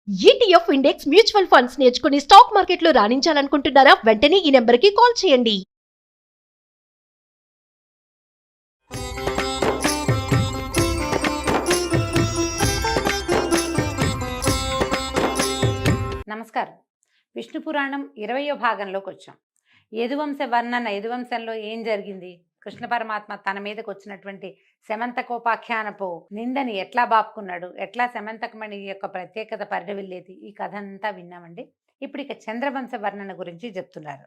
ETF index mutual funds నేర్చుకుని stock మార్కెట్లో రాణించాలనుకుంటున్నారా? వెంటనే ఈ నెంబర్కి కాల్ చేయండి. నమస్కారం. విష్ణు పురాణం 20వ భాగంలోకి వచ్చాం. యదువంశ వర్ణన. యదువంశంలో ఏం జరిగింది, కృష్ణ పరమాత్మ తన మీదకి వచ్చినటువంటి శమంతకోపాఖ్యానపు నిందని ఎట్లా బాపుకున్నాడు, ఎట్లా శమంతకమణి యొక్క ప్రత్యేకత పరిడవిల్లేది, ఈ కథ అంతా విన్నామండి. ఇప్పుడు ఇక చంద్రవంశ వర్ణన గురించి చెప్తున్నారు.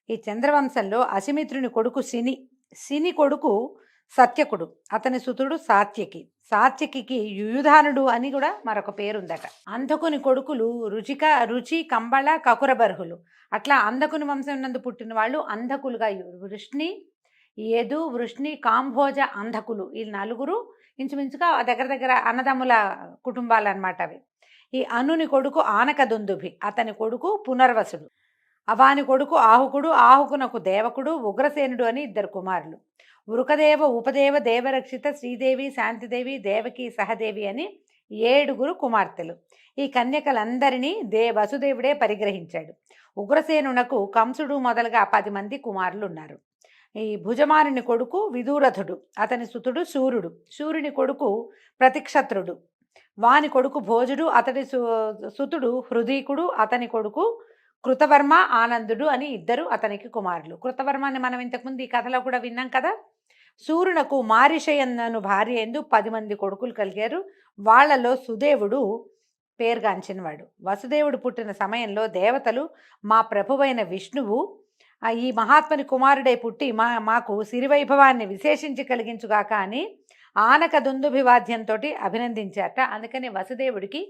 ఈ చంద్రవంశంలో అసిమిత్రుని కొడుకు శని కొడుకు సత్యకుడు, అతని సుతుడు సాత్యకి యుయుధానుడు అని కూడా మరొక పేరుందట. అంధకుని కొడుకులు రుచి కంబళ కకురబర్హులు. అట్లా అంధకుని వంశం నందు పుట్టిన వాళ్ళు అంధకులుగా వృష్ణి, యదు, వృష్ణి, కాంభోజ అంధకులు, ఈ నలుగురు ఇంచుమించుగా దగ్గర అన్నదమ్ముల కుటుంబాలు అన్నమాట అవి. ఈ అనుని కొడుకు ఆనకదుందుభి, అతని కొడుకు పునర్వసుడు. అవాని కొడుకు ఆహుకుడు, ఆహుకునకు దేవకుడు, ఉగ్రసేనుడు అని 2 కుమారులు. వృకదేవ, ఉపదేవ, దేవరక్షిత, శ్రీదేవి, శాంతిదేవి, దేవకి, సహదేవి అని 7 కుమార్తెలు. ఈ కన్యకలందరినీ వసుదేవుడే పరిగ్రహించాడు. ఉగ్రసేనునకు కంసుడు మొదలుగా 10 మంది కుమారులు ఉన్నారు. ఈ భుజమానుని కొడుకు విదూరథుడు, అతని సుతుడు శూరుని కొడుకు ప్రతిక్షత్రుడు. వాని కొడుకు భోజుడు, అతడి సుతుడు హృదీకుడు, అతని కొడుకు కృతవర్మ, ఆనందుడు అని 2 అతనికి కుమారులు. కృతవర్మని మనం ఇంతకుముందు ఈ కథలో కూడా విన్నాం కదా. సూర్యునకు మారిషయన్నను భార్య ఎందు 10 మంది కొడుకులు కలిగారు. వాళ్లలో సుదేవుడు పేరుగాంచినవాడు. వసుదేవుడు పుట్టిన సమయంలో దేవతలు, మా ప్రభువైన విష్ణువు ఈ మహాత్ముని కుమారుడే పుట్టి మాకు సిరివైభవాన్ని విశేషించి కలిగించుగాక అని ఆనకదుందుభి వాద్యంతో అభినందించారట. అందుకని వసుదేవుడికి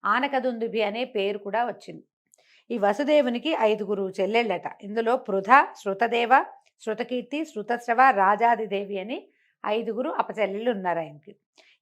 ఆనకదుందుభి అనే పేరు కూడా వచ్చింది. ఈ వసుదేవునికి 5 చెల్లెళ్ళట. ఇందులో పృథ, శృతదేవ, శృతకీర్తి, శృతశ్రవ, రాజాదిదేవి అని 5 అపచెల్లెళ్ళు ఉన్నారు ఆయనకి.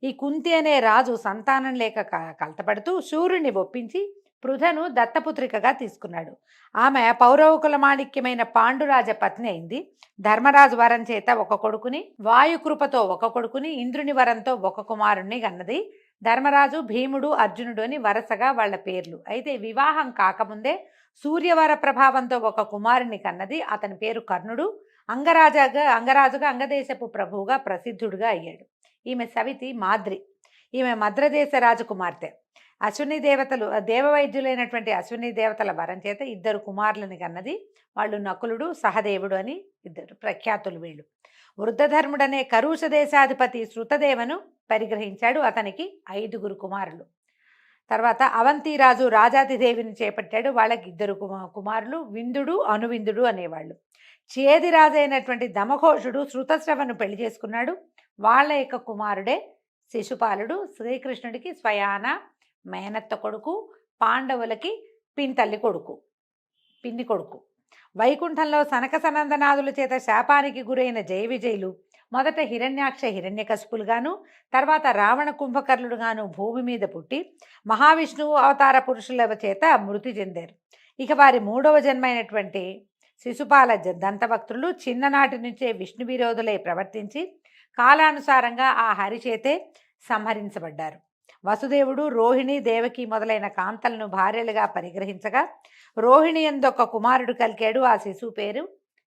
ఈ కుంతి అనే రాజు సంతానం లేక కలతపడుతూ శూరుని ఒప్పించి పృథను దత్తపుత్రికగా తీసుకున్నాడు. ఆమె పౌరవకుల మాణిక్యమైన పాండురాజ పత్ని అయింది. ధర్మరాజు వరం చేత 1 కొడుకుని, వాయుకృపతో 1 కొడుకుని, ఇంద్రుని వరంతో 1 కుమారుణ్ణి కన్నది. ధర్మరాజు, భీముడు, అర్జునుడు అని వరుసగా వాళ్ళ పేర్లు. అయితే వివాహం కాకముందే సూర్యవర ప్రభావంతో 1 కుమారుని కన్నది. అతని పేరు కర్ణుడు. అంగరాజుగా అంగదేశపు ప్రభువుగా ప్రసిద్ధుడుగా అయ్యాడు. ఈమె సవితి మాద్రి. ఈమె మద్రదేశ రాజకుమార్తె. అశ్విని దేవతలు దేవవైద్యులైనటువంటి అశ్విని దేవతల వరం చేత 2 కుమారులని కన్నది. వాళ్ళు నకులుడు, సహదేవుడు అని 2 ప్రఖ్యాతులు వీళ్ళు. వృద్ధధర్ముడనే కరుష దేశాధిపతి శృతదేవను పరిగ్రహించాడు. అతనికి 5 కుమారులు. తర్వాత అవంతిరాజు రాజాదిదేవిని చేపట్టాడు. వాళ్ళకి 2 కుమారులు, విందుడు, అనువిందుడు అనేవాళ్ళు. చేదిరాజు అయినటువంటి దమఘోషుడు శృతశ్రవను పెళ్లి చేసుకున్నాడు. వాళ్ళ యొక్క కుమారుడే శిశుపాలుడు. శ్రీకృష్ణుడికి స్వయాన మేనత్త కొడుకు, పాండవులకి పిన్ని కొడుకు. వైకుంఠంలో సనక సనందనాదుల చేత శాపానికి గురైన జయ విజయులు మొదట హిరణ్యాక్ష హిరణ్యకశిపులుగాను, తర్వాత రావణ కుంభకర్ణుడుగాను భూమి మీద పుట్టి మహావిష్ణువు అవతార పురుషుల చేత మృతి చెందారు. ఇక వారి 3వ జన్మైనటువంటి శిశుపాల దంతభక్తులు చిన్ననాటి నుంచే విష్ణు విరోధులై ప్రవర్తించి కాలానుసారంగా ఆ హరిచేతే సంహరించబడ్డారు. వసుదేవుడు రోహిణి, దేవకి మొదలైన కాంతలను భార్యలుగా పరిగ్రహించగా రోహిణి యందు 1 కుమారుడు కలిగాడు. ఆ శిశువు పేరు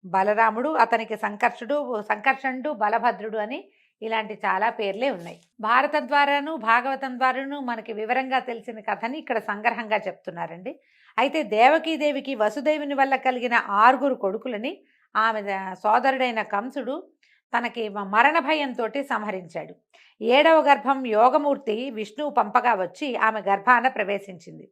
బలరాముడు. అతనికి సంకర్షణుడు, బలభద్రుడు అని ఇలాంటి చాలా పేర్లే ఉన్నాయి. భారతం ద్వారాను భాగవతం ద్వారాను మనకి వివరంగా తెలిసిన కథని ఇక్కడ సంగ్రహంగా చెప్తున్నారండి. అయితే దేవకీదేవికి వసుదేవుని వల్ల కలిగిన 6 కొడుకులని ఆమె సోదరుడైన కంసుడు తనకి మరణ భయంతో సంహరించాడు. 7వ గర్భం యోగమూర్తి విష్ణువు పంపగా వచ్చి ఆమె గర్భాన ప్రవేశించింది.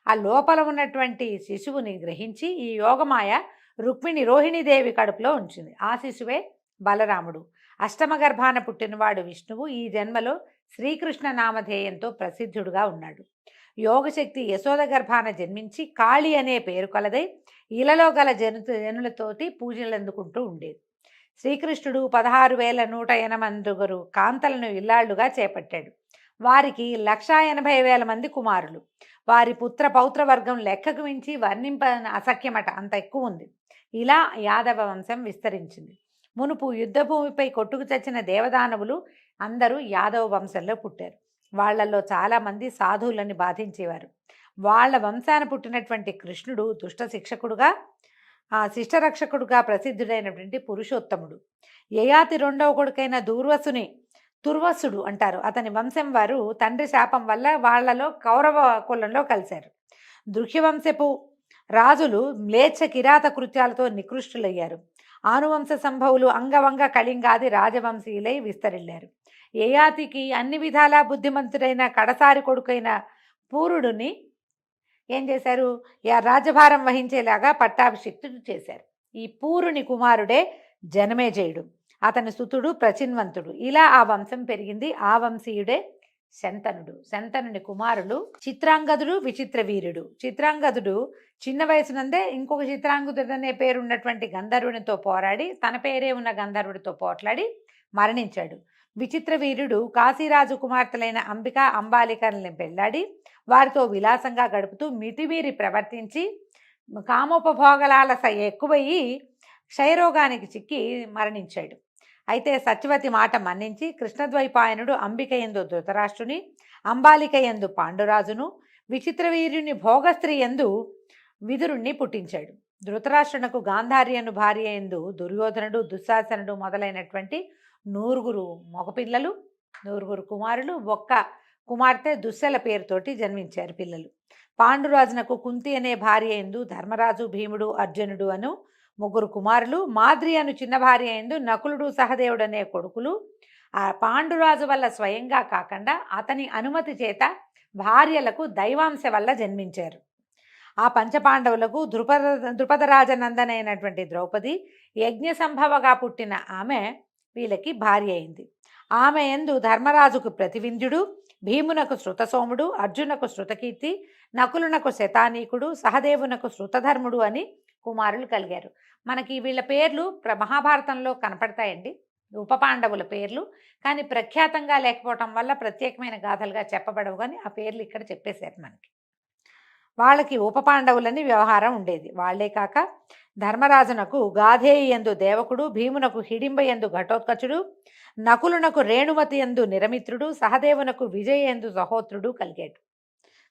ఆ లోపల ఉన్నటువంటి శిశువుని గ్రహించి ఈ యోగమాయ రుక్మిణి రోహిణీదేవి కడుపులో ఉంచింది. ఆ శిశువే బలరాముడు. అష్టమ గర్భాన పుట్టినవాడు విష్ణువు. ఈ జన్మలో శ్రీకృష్ణ నామధేయంతో ప్రసిద్ధుడుగా ఉన్నాడు. యోగశక్తి యశోద గర్భాన జన్మించి కాళి అనే పేరు కలదై ఇలలో గల జనులతోటి పూజలు అందుకుంటూ ఉండేది. శ్రీకృష్ణుడు 16,108 కాంతలను ఇల్లాళ్లుగా చేపట్టాడు. వారికి 1,80,000 మంది కుమారులు. వారి పుత్ర పౌత్ర వర్గం లెక్కకు మించి వర్ణింప అసఖ్యమట, అంత ఎక్కువ ఉంది. ఇలా యాదవ వంశం విస్తరించింది. మునుపు యుద్ధభూమిపై కొట్టుకు చచ్చిన దేవదానవులు అందరూ యాదవ వంశంలో పుట్టారు. వాళ్లలో చాలామంది సాధువులని బాధించేవారు. వాళ్ళ వంశాన పుట్టినటువంటి కృష్ణుడు దుష్ట శిక్షకుడుగా శిష్టరక్షకుడుగా ప్రసిద్ధుడైనటువంటి పురుషోత్తముడు. యయాతి రెండవ కొడుకైన తుర్వసుడు అంటారు. అతని వంశం వారు తండ్రి శాపం వల్ల వాళ్లలో కౌరవ కులంలో కలిశారు. దృహ్యవంశపు రాజులు మ్లేచ్ఛ కిరాత కృత్యాలతో నికృష్టులయ్యారు. ఆనువంశ సంభవులు అంగవంగ కళింగాది రాజవంశీయులై విస్తరిల్లారు. యయాతికి అన్ని విధాలా బుద్ధిమంతుడైన కడసారి కొడుకైన పూరుడుని ఏం చేశారు, రాజభారం వహించేలాగా పట్టాభిషిక్తుడు చేశారు. ఈ పూరుని కుమారుడే జనమేజయుడు, అతని సుతుడు ప్రచిన్వంతుడు. ఇలా ఆ వంశం పెరిగింది. ఆ వంశీయుడే శంతనుడు. శంతనుని కుమారులు చిత్రాంగదుడు, విచిత్రవీరుడు. చిత్రాంగదుడు చిన్న వయసునందే ఇంకొక చిత్రాంగదుడు అనే పేరున్నటువంటి గంధర్వునితో పోరాడి తన పేరే ఉన్న గంధర్వుడితో పోట్లాడి మరణించాడు. విచిత్రవీరుడు కాశీరాజు కుమార్తెలైన అంబిక, అంబాలికల్ని పెళ్లాడి వారితో విలాసంగా గడుపుతూ మితిమీరి ప్రవర్తించి కామోపభోగలాలస ఎక్కువయ్యి క్షయరోగానికి చిక్కి మరణించాడు. అయితే సత్యవతి మాట మన్నించి కృష్ణద్వైపాయనుడు అంబిక యందు ధృతరాష్ట్రుని, అంబాలిక యందు పాండురాజును, విచిత్రవీర్యుని భోగస్త్రీ యందు విదురుణ్ణి పుట్టించాడు. ధృతరాష్ట్రునకు గాంధార్యను భార్య యందు దుర్యోధనుడు, దుశ్శాసనుడు మొదలైనటువంటి 9 మగపిల్లలు, 9 కుమారులు, ఒక్క కుమార్తె దుశ్శల పేరుతోటి జన్మించారు పిల్లలు. పాండురాజునకు కుంతి అనే భార్య యందు ధర్మరాజు, భీముడు, అర్జునుడు అను 3 కుమారులు, మాద్రి అను చిన్న భార్య యందు నకులుడు, సహదేవుడు అనే కొడుకులు. ఆ పాండురాజు వల్ల స్వయంగా కాకుండా అతని అనుమతి చేత భార్యలకు దైవాంశ వల్ల జన్మించారు. ఆ పంచపాండవులకు ద్రుపదరాజనందనైనటువంటి ద్రౌపది యజ్ఞ సంభవగా పుట్టిన ఆమె వీళ్ళకి భార్య అయింది. ఆమె యందు ధర్మరాజుకు ప్రతివింధ్యుడు, భీమునకు శృతసోముడు, అర్జునకు శృతకీర్తి, నకులునకు శతానీకుడు, సహదేవునకు శృతధర్ముడు అని కుమారులు కలిగారు. మనకి వీళ్ళ పేర్లు మహాభారతంలో కనపడతాయండి, ఉపపాండవుల పేర్లు. కానీ ప్రఖ్యాతంగా లేకపోవటం వల్ల ప్రత్యేకమైన గాథలుగా చెప్పబడవు, కానీ ఆ పేర్లు ఇక్కడ చెప్పేశారు మనకి. వాళ్ళకి ఉపపాండవులని వ్యవహారం ఉండేది. వాళ్లే కాక ధర్మరాజునకు గాధేయి యందు దేవకుడు, భీమునకు హిడింబ యందు ఘటోత్కచుడు, నకులునకు రేణుమతి యందు నిరమిత్రుడు, సహదేవునకు విజయ యందు సహోత్రుడు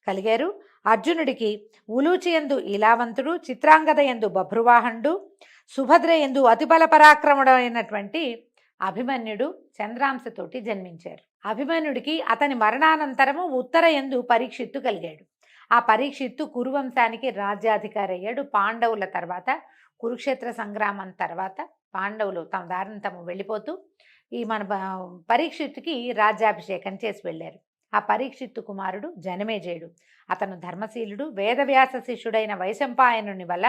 కలిగారు. అర్జునుడికి ఉలూచి యందు ఇలావంతుడు, చిత్రాంగద యందు బభ్రువాహనుడు, సుభద్ర యందు అతిబల పరాక్రముడైనటువంటి అభిమన్యుడు చంద్రాంశతోటి జన్మించారు. అభిమన్యుడికి అతని మరణానంతరము ఉత్తర యందు పరీక్షిత్తు కలిగాడు. ఆ పరీక్షిత్తు కురువంశానికి రాజ్యాధికారి అయ్యాడు. పాండవుల తర్వాత కురుక్షేత్ర సంగ్రామం తర్వాత పాండవులు తమ దారిని తాము వెళ్ళిపోతూ ఈ మన పరీక్షిత్తుకి రాజ్యాభిషేకం చేసి వెళ్ళారు. ఆ పరీక్షిత్తు కుమారుడు జనమేజయుడు. అతను ధర్మశీలుడు, వేదవ్యాస శిష్యుడైన వైశంపాయనుని వల్ల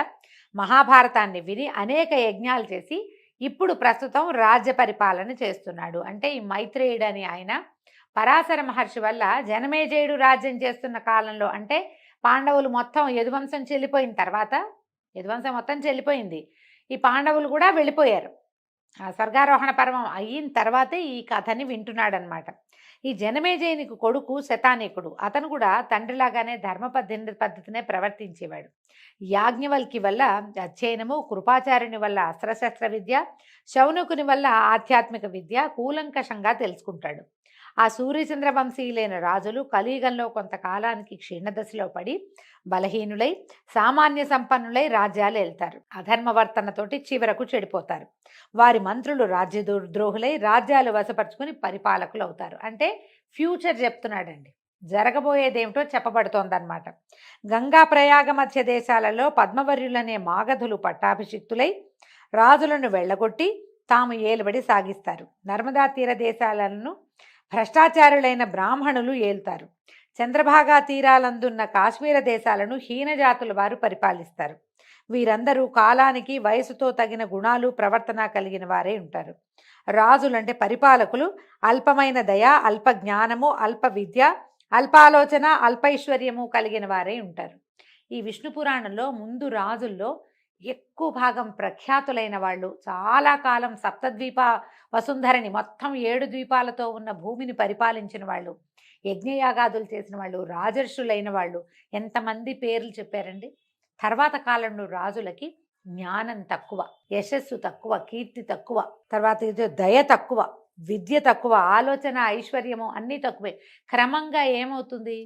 మహాభారతాన్ని విని అనేక యజ్ఞాలు చేసి ఇప్పుడు ప్రస్తుతం రాజ్య పరిపాలన చేస్తున్నాడు. అంటే ఈ మైత్రేయుడు అని ఆయన పరాశర మహర్షి వల్ల జనమేజయుడు రాజ్యం చేస్తున్న కాలంలో, అంటే పాండవులు మొత్తం యదువంశం చెల్లిపోయిన తర్వాత, యదువంశం మొత్తం చెల్లిపోయింది, ఈ పాండవులు కూడా వెళ్ళిపోయారు. ఆ స్వర్గారోహణ పర్వం అయిన తర్వాతే ఈ కథని వింటున్నాడనమాట. ఈ జనమేజయునికి కొడుకు శతానీకుడు. అతను కూడా తండ్రిలాగానే ధర్మ పద్ధతినే ప్రవర్తించేవాడు. యాజ్ఞవల్కి వల్ల అధ్యయనము, కృపాచార్యుని వల్ల అస్త్రశస్త్ర విద్య, శౌనకుని వల్ల ఆధ్యాత్మిక విద్య కూలంకషంగా తెలుసుకుంటాడు. ఆ సూర్యచంద్ర వంశీయులైన రాజులు కలియుగంలో కొంతకాలానికి క్షీణదశలో పడి బలహీనులై సామాన్య సంపన్నులై రాజ్యాలు వెళ్తారు. అధర్మవర్తనతోటి చివరకు చెడిపోతారు. వారి మంత్రులు రాజ్యద్రోహులై రాజ్యాలు వశపరుచుకుని పరిపాలకులు అవుతారు. అంటే ఫ్యూచర్ చెప్తున్నాడండి, జరగబోయేదేమిటో చెప్పబడుతోందన్నమాట. గంగా ప్రయాగ మధ్య దేశాలలో పద్మవర్యులనే మాగధులు పట్టాభిషిక్తులై రాజులను వెళ్ళగొట్టి తాము ఏలుబడి సాగిస్తారు. నర్మదా తీర దేశాలను భ్రష్టాచారులైన బ్రాహ్మణులు ఏలుతారు. చంద్రభాగా తీరాలందున్న కాశ్మీర దేశాలను హీనజాతుల వారు పరిపాలిస్తారు. వీరందరూ కాలానికి వయసుతో తగిన గుణాలు ప్రవర్తన కలిగిన వారే ఉంటారు. రాజులంటే పరిపాలకులు అల్పమైన దయ, అల్ప జ్ఞానము, అల్ప విద్య, అల్పాలోచన, అల్పైశ్వర్యము కలిగిన వారే ఉంటారు. ఈ విష్ణు పురాణంలో ముందు రాజుల్లో ఎక్కువ భాగం ప్రఖ్యాతులైన వాళ్ళు, చాలా కాలం సప్తద్వీప వసుంధరని మొత్తం 7 ద్వీపాలతో ఉన్న భూమిని పరిపాలించిన వాళ్ళు, యజ్ఞయాగాదులు చేసిన వాళ్ళు, రాజర్షులైన వాళ్ళు ఎంతమంది పేర్లు చెప్పారండి. తర్వాత కాలంలో రాజులకి జ్ఞానం తక్కువ, యశస్సు తక్కువ, కీర్తి తక్కువ, తర్వాత దయ తక్కువ, విద్య తక్కువ, ఆలోచన, ఐశ్వర్యము అన్నీ తక్కువే. క్రమంగా ఏమవుతుంది,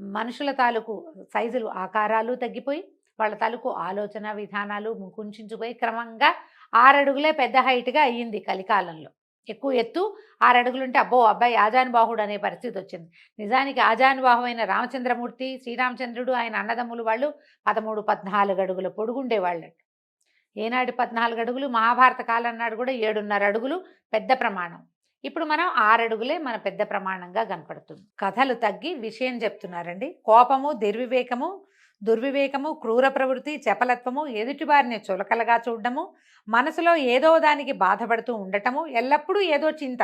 మనుషుల తాలూకు సైజులు ఆకారాలు తగ్గిపోయి వాళ్ళ తాలూకు ఆలోచన విధానాలు కుంచుకుపోయి క్రమంగా 6 అడుగులే పెద్ద హైట్గా అయ్యింది కలికాలంలో. ఎక్కువ ఎత్తు 6 అడుగులుంటే అబ్బో అబ్బాయి ఆజానుబాహుడు అనే పరిస్థితి వచ్చింది. నిజానికి ఆజానుబాహువైన రామచంద్రమూర్తి, శ్రీరామచంద్రుడు, ఆయన అన్నదమ్ములు వాళ్ళు 13, 14 అడుగుల పొడుగుండేవాళ్ళు. ఏనాటి 14 అడుగులు, మహాభారత కాలం నాడు కూడా 7.5 అడుగులు పెద్ద ప్రమాణం. ఇప్పుడు మనం 6 అడుగులే మన పెద్ద ప్రమాణంగా కనపడుతుంది. కథలు తగ్గి విషయం చెప్తున్నారండి. కోపము, దుర్వివేకము, క్రూర ప్రవృత్తి, చపలత్వము, ఎదుటివారిని చులకలగా చూడడము, మనసులో ఏదో దానికి బాధపడుతూ ఉండటము, ఎల్లప్పుడూ ఏదో చింత,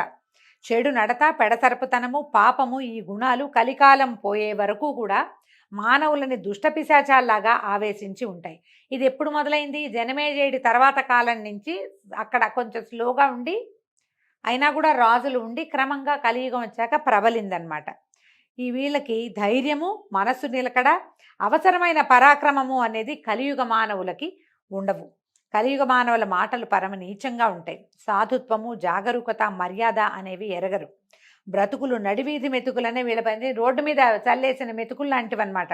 చెడు నడత, పెడసరపుతనము, పాపము, ఈ గుణాలు కలికాలం పోయే వరకు కూడా మానవులని దుష్టపిశాచాల్లాగా ఆవేశించి ఉంటాయి. ఇది ఎప్పుడు మొదలైంది? జనమేజయుడి తర్వాత కాలం నుంచి అక్కడ కొంచెం స్లోగా ఉండి అయినా కూడా రాజులు ఉండి క్రమంగా కలియుగం వచ్చాక ప్రబలిందనమాట. ఈ వీళ్ళకి ధైర్యము, మనస్సు నిలకడ, అవసరమైన పరాక్రమము అనేది కలియుగ మానవులకి ఉండవు. కలియుగ మానవుల మాటలు పరమ నీచంగా ఉంటాయి. సాధుత్వము, జాగరూకత, మర్యాద అనేవి ఎరగరు. బ్రతుకులు నడివీధి మెతుకులనే వీళ్ళ పని, రోడ్డు మీద చల్లేసిన మెతుకులు లాంటివి అనమాట.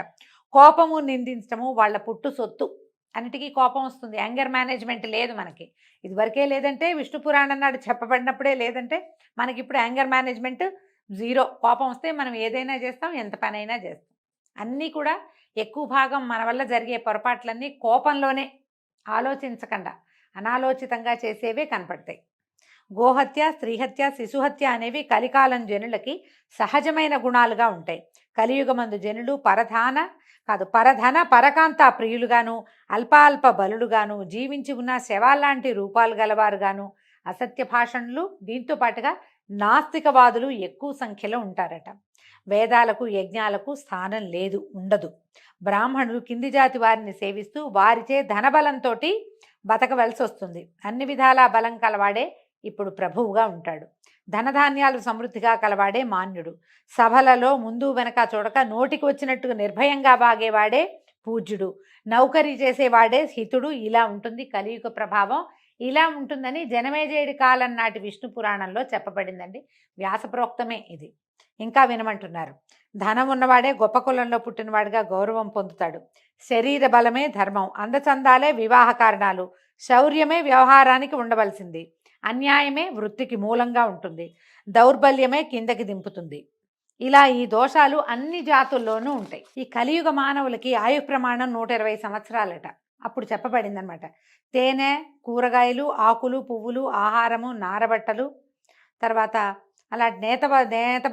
కోపము, నిందించడము, వాళ్ళ పుట్టు సొత్తు. అన్నిటికీ కోపం వస్తుంది. యాంగర్ మేనేజ్మెంట్ లేదు మనకి. ఇదివరకే లేదంటే విష్ణు పురాణం నాడు చెప్పబడినప్పుడే లేదంటే మనకి ఇప్పుడు యాంగర్ మేనేజ్మెంట్ జీరో. కోపం వస్తే మనం ఏదైనా చేస్తాం, ఎంత పనైనా చేస్తాం. అన్నీ కూడా ఎక్కువ భాగం మన వల్ల జరిగే పొరపాట్లన్నీ కోపంలోనే, ఆలోచించకుండా అనాలోచితంగా చేసేవే కనపడతాయి. గోహత్య, స్త్రీహత్య, శిశుహత్య అనేవి కలికాలం జనులకి సహజమైన గుణాలుగా ఉంటాయి. కలియుగమందు జనులు పరధన పరకాంత ప్రియులుగాను, అల్పాల్ప బలులుగాను, జీవించి ఉన్న శవాల్లాంటి రూపాలు గలవారుగాను, అసత్య భాషణలు, దీంతో పాటుగా నాస్తికవాదులు ఎక్కువ సంఖ్యలో ఉంటారట. వేదాలకు, యజ్ఞాలకు స్థానం లేదు, ఉండదు. బ్రాహ్మణులు కింది జాతి వారిని సేవిస్తూ వారిచే ధనబలంతో బతకవలసి వస్తుంది. అన్ని విధాలా బలం కలవాడే ఇప్పుడు ప్రభువుగా ఉంటాడు. ధనధాన్యాలు సమృద్ధిగా కలవాడే మాన్యుడు. సభలలో ముందు వెనక చూడక నోటికి వచ్చినట్టుగా నిర్భయంగా బాగేవాడే పూజ్యుడు. నౌకరీ చేసేవాడే హితుడు. ఇలా ఉంటుంది కలియుగ ప్రభావం. ఇలా ఉంటుందని జనమేజయుడి కాలం నాటి విష్ణు పురాణంలో చెప్పబడిందండి. వ్యాసప్రోక్తమే ఇది. ఇంకా వినమంటున్నారు. ధనం ఉన్నవాడే గొప్ప కులంలో పుట్టినవాడిగా గౌరవం పొందుతాడు. శరీర బలమే ధర్మం, అందచందాలే వివాహ కారణాలు, శౌర్యమే వ్యవహారానికి ఉండవలసింది, అన్యాయమే వృత్తికి మూలంగా ఉంటుంది, దౌర్బల్యమే కిందకి దింపుతుంది. ఇలా ఈ దోషాలు అన్ని జాతుల్లోనూ ఉంటాయి. ఈ కలియుగ మానవులకి ఆయు ప్రమాణం 120 సంవత్సరాలట. అప్పుడు చెప్పబడింది అనమాట. తేనె, కూరగాయలు, ఆకులు, పువ్వులు, ఆహారము, నారబట్టలు, తర్వాత అలా నేత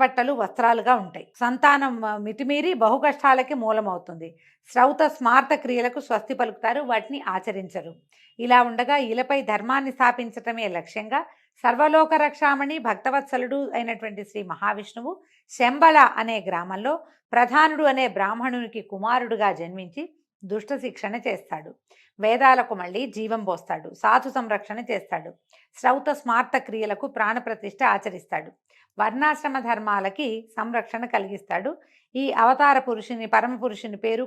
బట్టలు వస్త్రాలుగా ఉంటాయి. సంతానం మితిమీరి బహుకష్టాలకి మూలమవుతుంది. శ్రౌత స్మార్త క్రియలకు స్వస్తి పలుకుతారు, వాటిని ఆచరించరు. ఇలా ఉండగా ఇలపై ధర్మాన్ని స్థాపించటమే లక్ష్యంగా సర్వలోక రక్షామణి భక్తవత్సలుడు అయినటువంటి శ్రీ మహావిష్ణువు శంబల అనే గ్రామంలో ప్రధానుడు అనే బ్రాహ్మణునికి కుమారుడుగా జన్మించి దుష్ట శిక్షణ చేస్తాడు. వేదాలకు మళ్ళీ జీవం పోస్తాడు. సాధు సంరక్షణ చేస్తాడు. శ్రౌత స్మార్త క్రియలకు ప్రాణప్రతిష్ఠ ఆచరిస్తాడు. వర్ణాశ్రమ ధర్మాలకి సంరక్షణ కలిగిస్తాడు. ఈ అవతార పురుషుని, పరమ పురుషుని పేరు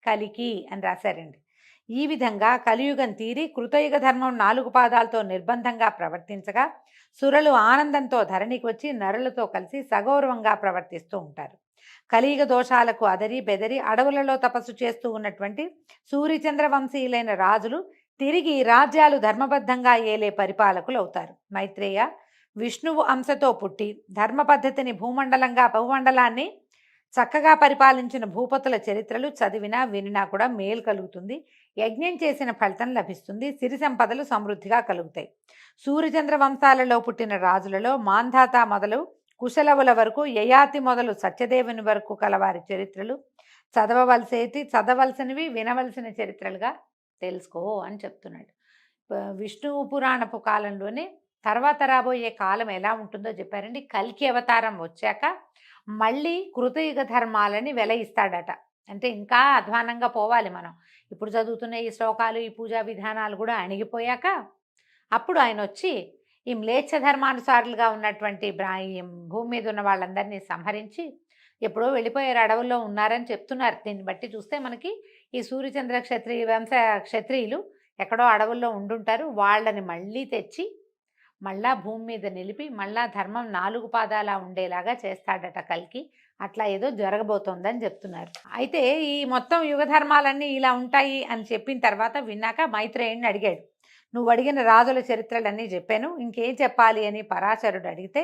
కలికి అని రాశారండి. ఈ విధంగా కలియుగం తీరి కృతయుగ ధర్మం 4 పాదాలతో నిర్బంధంగా ప్రవర్తించగా సురలు ఆనందంతో ధరణికి వచ్చి నరులతో కలిసి సగౌరవంగా ప్రవర్తిస్తూ ఉంటారు. కలియుగ దోషాలకు అదరి బెదరి అడవులలో తపస్సు చేస్తూ ఉన్నటువంటి సూర్యచంద్ర వంశీయులైన రాజులు తిరిగి రాజ్యాలు ధర్మబద్ధంగా ఏలే పరిపాలకులు అవుతారు. మైత్రేయ, విష్ణువు అంశతో పుట్టి ధర్మ పద్ధతిని భూమండలాన్ని చక్కగా పరిపాలించిన భూపతుల చరిత్రలు చదివినా వినినా కూడా మేలు కలుగుతుంది. యజ్ఞం చేసిన ఫలితం లభిస్తుంది. సిరి సంపదలు సమృద్ధిగా కలుగుతాయి. సూర్యచంద్ర వంశాలలో పుట్టిన రాజులలో మాంధాత మొదలు కుశలవుల వరకు, యయాతి మొదలు సత్యదేవుని వరకు కలవారి చరిత్రలు చదవలసినవి, వినవలసిన చరిత్రలుగా తెలుసుకో అని చెప్తున్నాడు. విష్ణు పురాణపు కాలంలోనే తర్వాత రాబోయే కాలం ఎలా ఉంటుందో చెప్పారండి. కల్కి అవతారం వచ్చాక మళ్ళీ కృతయుగ ధర్మాలని వెలయిస్తాడట. అంటే ఇంకా అధ్వానంగా పోవాలి మనం. ఇప్పుడు చదువుతున్న ఈ శ్లోకాలు, ఈ పూజా విధానాలు కూడా అణిగిపోయాక అప్పుడు ఆయన వచ్చి ఈ మ్లేచ్ఛ ధర్మానుసారులుగా ఉన్నటువంటి భూమి మీద ఉన్న వాళ్ళందరినీ సంహరించి ఎప్పుడో వెళ్ళిపోయారు, అడవుల్లో ఉన్నారని చెప్తున్నారు. దీన్ని బట్టి చూస్తే మనకి ఈ సూర్యచంద్ర క్షత్రియులు ఎక్కడో అడవుల్లో ఉండుంటారు. వాళ్ళని మళ్ళీ తెచ్చి మళ్ళా భూమి మీద నిలిపి మళ్ళా ధర్మం 4 పాదాలా ఉండేలాగా చేస్తాడట కల్కి. అట్లా ఏదో జరగబోతోందని చెప్తున్నారు. అయితే ఈ మొత్తం యుగ ధర్మాలన్నీ ఇలా ఉంటాయి అని చెప్పిన తర్వాత విన్నాక మైత్రేయుడిని అడిగాడు, నువ్వు అడిగిన రాజుల చరిత్రలన్నీ చెప్పాను, ఇంకేం చెప్పాలి అని పరాశరుడు అడిగితే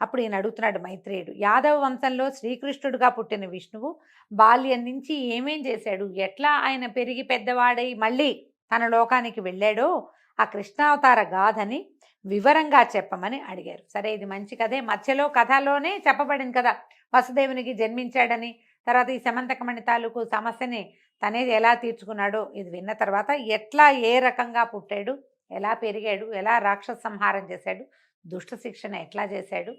అప్పుడు ఈయన అడుగుతున్నాడు మైత్రేయుడు, యాదవ వంశంలో శ్రీకృష్ణుడుగా పుట్టిన విష్ణువు బాల్యం నుంచి ఏమేం చేశాడు, ఎట్లా ఆయన పెరిగి పెద్దవాడై మళ్ళీ తన లోకానికి వెళ్ళాడో ఆ కృష్ణావతార గాథని వివరంగా చెప్పమని అడిగారు. సరే, ఇది మంచి కథే. మధ్యలో కథలోనే చెప్పబడింది కదా వసుదేవునికి జన్మించాడని, తర్వాత ఈ సమంతకమణి తాలూకు సమస్యని తనేది ఎలా తీర్చుకున్నాడో ఇది విన్న తర్వాత ఎట్లా ఏ రకంగా పుట్టాడు, ఎలా పెరిగాడు, ఎలా రాక్షస సంహారం చేశాడు, దుష్ట శిక్షణ ఎట్లా చేశాడు,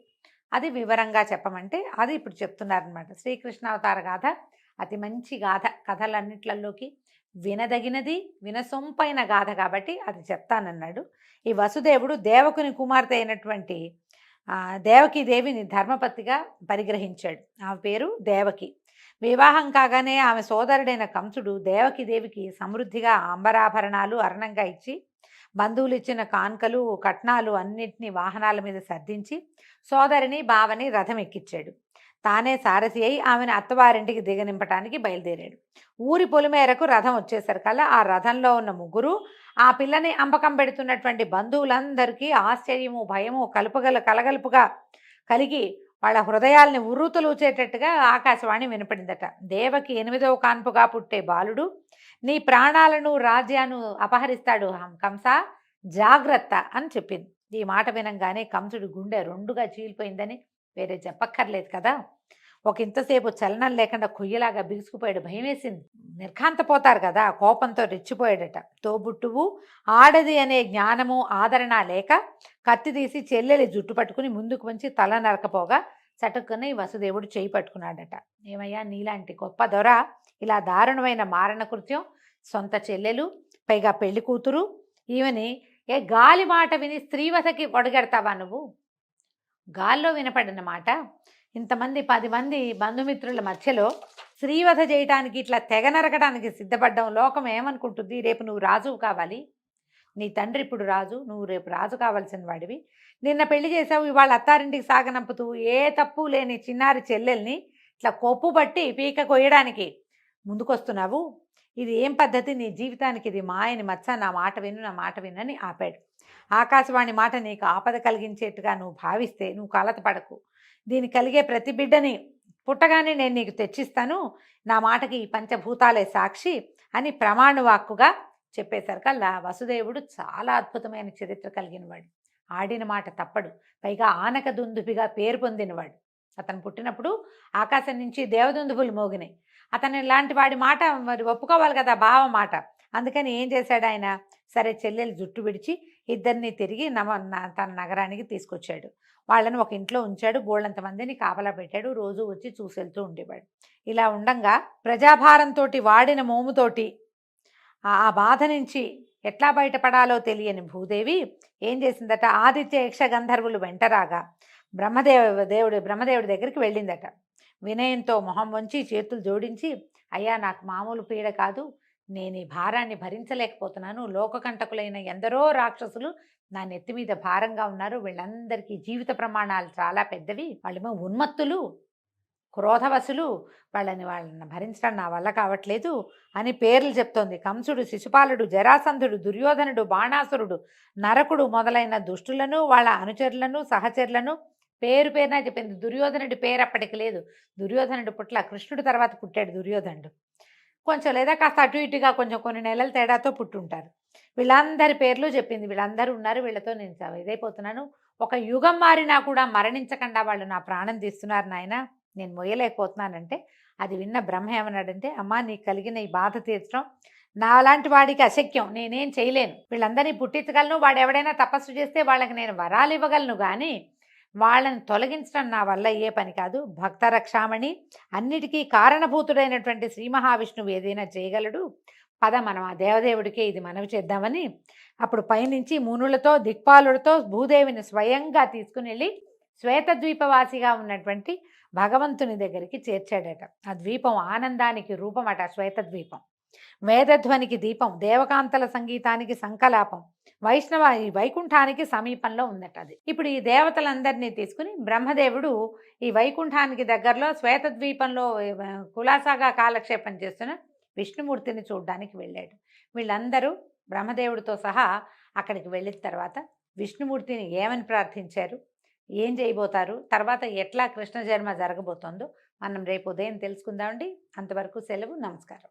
అది వివరంగా చెప్పమంటే అది ఇప్పుడు చెప్తున్నారనమాట. శ్రీకృష్ణావతార గాథ అతి మంచి గాథ, కథలన్నిట్లలోకి వినదగినది, వినసొంపైన గాథ కాబట్టి అది చెప్తానన్నాడు. ఈ వసుదేవుడు దేవకుని కుమార్తె అయినటువంటి దేవకీదేవిని ధర్మపత్నిగా పరిగ్రహించాడు. ఆమె పేరు దేవకి. వివాహం కాగానే ఆమె సోదరుడైన కంసుడు దేవకీదేవికి సమృద్ధిగా అంబరాభరణాలు అర్ణంగా ఇచ్చి బంధువులు ఇచ్చిన కాన్కలు కట్నాలు అన్నింటినీ వాహనాల మీద సర్దించి సోదరిని బావని రథం ఎక్కించాడు. తానే సారథి అయి ఆమెను అత్తవారింటికి దిగనింపటానికి బయలుదేరాడు. ఊరి పొలిమేరకు రథం వచ్చేసరికల్లా ఆ రథంలో ఉన్న ముగ్గురు ఆ పిల్లని అంపకం పెడుతున్నటువంటి బంధువులందరికీ ఆశ్చర్యము భయము కలగలుపుగా కలిగి వాళ్ళ హృదయాల్ని ఉర్రూతలూచేటట్టుగా ఆకాశవాణి వినపడిందట. దేవకి 8వ కాన్పుగా పుట్టే బాలుడు నీ ప్రాణాలను రాజ్యాన్ని అపహరిస్తాడు కంస, జాగ్రత్త అని చెప్పింది. ఈ మాట వినంగానే కంసుడు గుండె రెండుగా చీలిపోయిందని వేరే చెప్పక్కర్లేదు కదా. ఒక ఇంతసేపు చలనం లేకుండా కొయ్యలాగా బిగుసుకుపోయాడు. భయం వేసింది. నిర్ఘాంతపోతారు కదా, కోపంతో రెచ్చిపోయాడట. తోబుట్టువు ఆడది అనే జ్ఞానము ఆదరణ లేక కత్తి తీసి చెల్లెలి జుట్టు పట్టుకుని ముందుకు వంచి తల నరకపోగా చటుక్కుని వసుదేవుడు చేయి పట్టుకున్నాడట. ఏమయ్యా, నీలాంటి గొప్ప దొర ఇలా దారుణమైన మారణ కృత్యం, సొంత చెల్లెలు పైగా పెళ్లి కూతురు, ఈమెని గాలి మాట విని స్త్రీవతకి ఒడగడతావా నువ్వు? గాల్లో వినపడిన మాట ఇంతమంది 10 మంది బంధుమిత్రుల మధ్యలో స్త్రీవధ చేయటానికి ఇట్లా తెగ నరకడానికి సిద్ధపడ్డం లోకం ఏమనుకుంటుంది? రేపు నువ్వు రాజువు కావాలి, నీ తండ్రి ఇప్పుడు రాజు, నువ్వు రేపు రాజు కావాల్సిన వాడివి. నిన్న పెళ్లి చేసావు, ఇవాళ అత్తారింటికి సాగనంపుతూ ఏ తప్పు లేని చిన్నారి చెల్లెల్ని ఇట్లా కొప్పు పట్టి పీక కొయ్యడానికి ముందుకొస్తున్నావు. ఇది ఏం పద్ధతి? నీ జీవితానికి ఇది మాయని మచ్చ. నా మాట వినని ఆపాడు. ఆకాశవాణి మాట నీకు ఆపద కలిగించేట్టుగా నువ్వు భావిస్తే నువ్వు కలత పడకు. దీనికి కలిగే ప్రతి బిడ్డని పుట్టగానే నేను నీకు తెచ్చిస్తాను. నా మాటకి ఈ పంచభూతాలే సాక్షి అని ప్రమాణవాక్కుగా చెప్పేసరికల్లా వసుదేవుడు చాలా అద్భుతమైన చరిత్ర కలిగినవాడు. ఆడిన మాట తప్పడు. పైగా ఆనక దుందుబిగా పేరు పొందినవాడు. అతను పుట్టినప్పుడు ఆకాశం నుంచి దేవదుందుబులు మోగినాయి. అతను ఇలాంటి వాడి మాట మరి ఒప్పుకోవాలి కదా, బావ మాట. అందుకని ఏం చేశాడు ఆయన? సరే, చెల్లెలు జుట్టు విడిచి ఇద్దరిని తిరిగి తన నగరానికి తీసుకొచ్చాడు. వాళ్ళని ఒక ఇంట్లో ఉంచాడు. బోళ్ళంత మందిని కాపలా పెట్టాడు. రోజు వచ్చి చూసెళ్తూ ఉండేవాడు. ఇలా ఉండంగా ప్రజాభారంతో వాడిన మోముతోటి ఆ బాధ నుంచి ఎట్లా బయటపడాలో తెలియని భూదేవి ఏం చేసిందట? ఆదిత్య యక్ష గంధర్వులు వెంటరాగా బ్రహ్మదేవుడి దగ్గరికి వెళ్ళిందట. వినయంతో మొహం వంచి చేతులు జోడించి, అయ్యా, నాకు మామూలు పీడ కాదు, నేను ఈ భారాన్ని భరించలేకపోతున్నాను. లోకకంటకులైన ఎందరో రాక్షసులు నా నెత్తి మీద భారంగా ఉన్నారు. వీళ్ళందరికీ జీవిత ప్రమాణాలు చాలా పెద్దవి. వాళ్ళేమో ఉన్మత్తులు, క్రోధవశులు, వాళ్ళని భరించడం నా వల్ల కావట్లేదు అని పేర్లు చెప్తోంది. కంసుడు, శిశుపాలుడు, జరాసంధుడు, దుర్యోధనుడు, బాణాసురుడు, నరకుడు మొదలైన దుష్టులను వాళ్ళ అనుచరులను సహచరులను పేరు పేరున చెప్పింది. దుర్యోధనుడి పేరు అప్పటికి లేదు. దుర్యోధనుడు పుట్ల కృష్ణుడి తర్వాత పుట్టాడు దుర్యోధనుడు. కొంచెం లేదా కాస్త అటు ఇటుగా కొంచెం కొన్ని నెలల తేడాతో పుట్టుంటారు. వీళ్ళందరి పేర్లు చెప్పింది. వీళ్ళందరూ ఉన్నారు, వీళ్ళతో నేను ఇదైపోతున్నాను. ఒక యుగం మారినా కూడా మరణించకుండా వాళ్ళు నా ప్రాణం తీస్తున్నారు నాయన, నేను మొయ్యలేకపోతున్నానంటే అది విన్న బ్రహ్మ ఏమన్నాడంటే, అమ్మా, నీకు కలిగిన ఈ బాధ తీర్చడం నాలాంటి వాడికి అశక్యం, నేనేం చేయలేను. వీళ్ళందరినీ పుట్టించగలను, వాడు ఎవడైనా తపస్సు చేస్తే వాళ్ళకి నేను వరాలు ఇవ్వగలను, కానీ వాళ్ళని తొలగించడం నా వల్ల ఏ పని కాదు. భక్త రక్షామణి, అన్నిటికీ కారణభూతుడైనటువంటి శ్రీ మహావిష్ణువు ఏదైనా చేయగలడు. పద, మనం ఆ దేవదేవుడికే ఇది మనవి చేద్దామని అప్పుడు పైనుంచి మునులతో దిక్పాలులతో భూదేవిని స్వయంగా తీసుకుని వెళ్ళి శ్వేతద్వీపవాసిగా ఉన్నటువంటి భగవంతుని దగ్గరికి చేర్చాడట. ఆ ద్వీపం ఆనందానికి రూపమట శ్వేతద్వీపం. వేదధ్వనికి దీపం, దేవకాంతల సంగీతానికి సంకలాపం, ఈ వైకుంఠానికి సమీపంలో ఉందట అది. ఇప్పుడు ఈ దేవతలందరినీ తీసుకుని బ్రహ్మదేవుడు ఈ వైకుంఠానికి దగ్గరలో శ్వేతద్వీపంలో కులాసాగా కాలక్షేపం చేస్తున్న విష్ణుమూర్తిని చూడడానికి వెళ్ళాడు. వీళ్ళందరూ బ్రహ్మదేవుడితో సహా అక్కడికి వెళ్ళిన తర్వాత విష్ణుమూర్తిని ఏమని ప్రార్థించారు, ఏం చేయబోతారు, తర్వాత ఎట్లా కృష్ణ జన్మ జరగబోతోందో మనం రేపు ఉదయం తెలుసుకుందామండి. అంతవరకు సెలవు, నమస్కారం.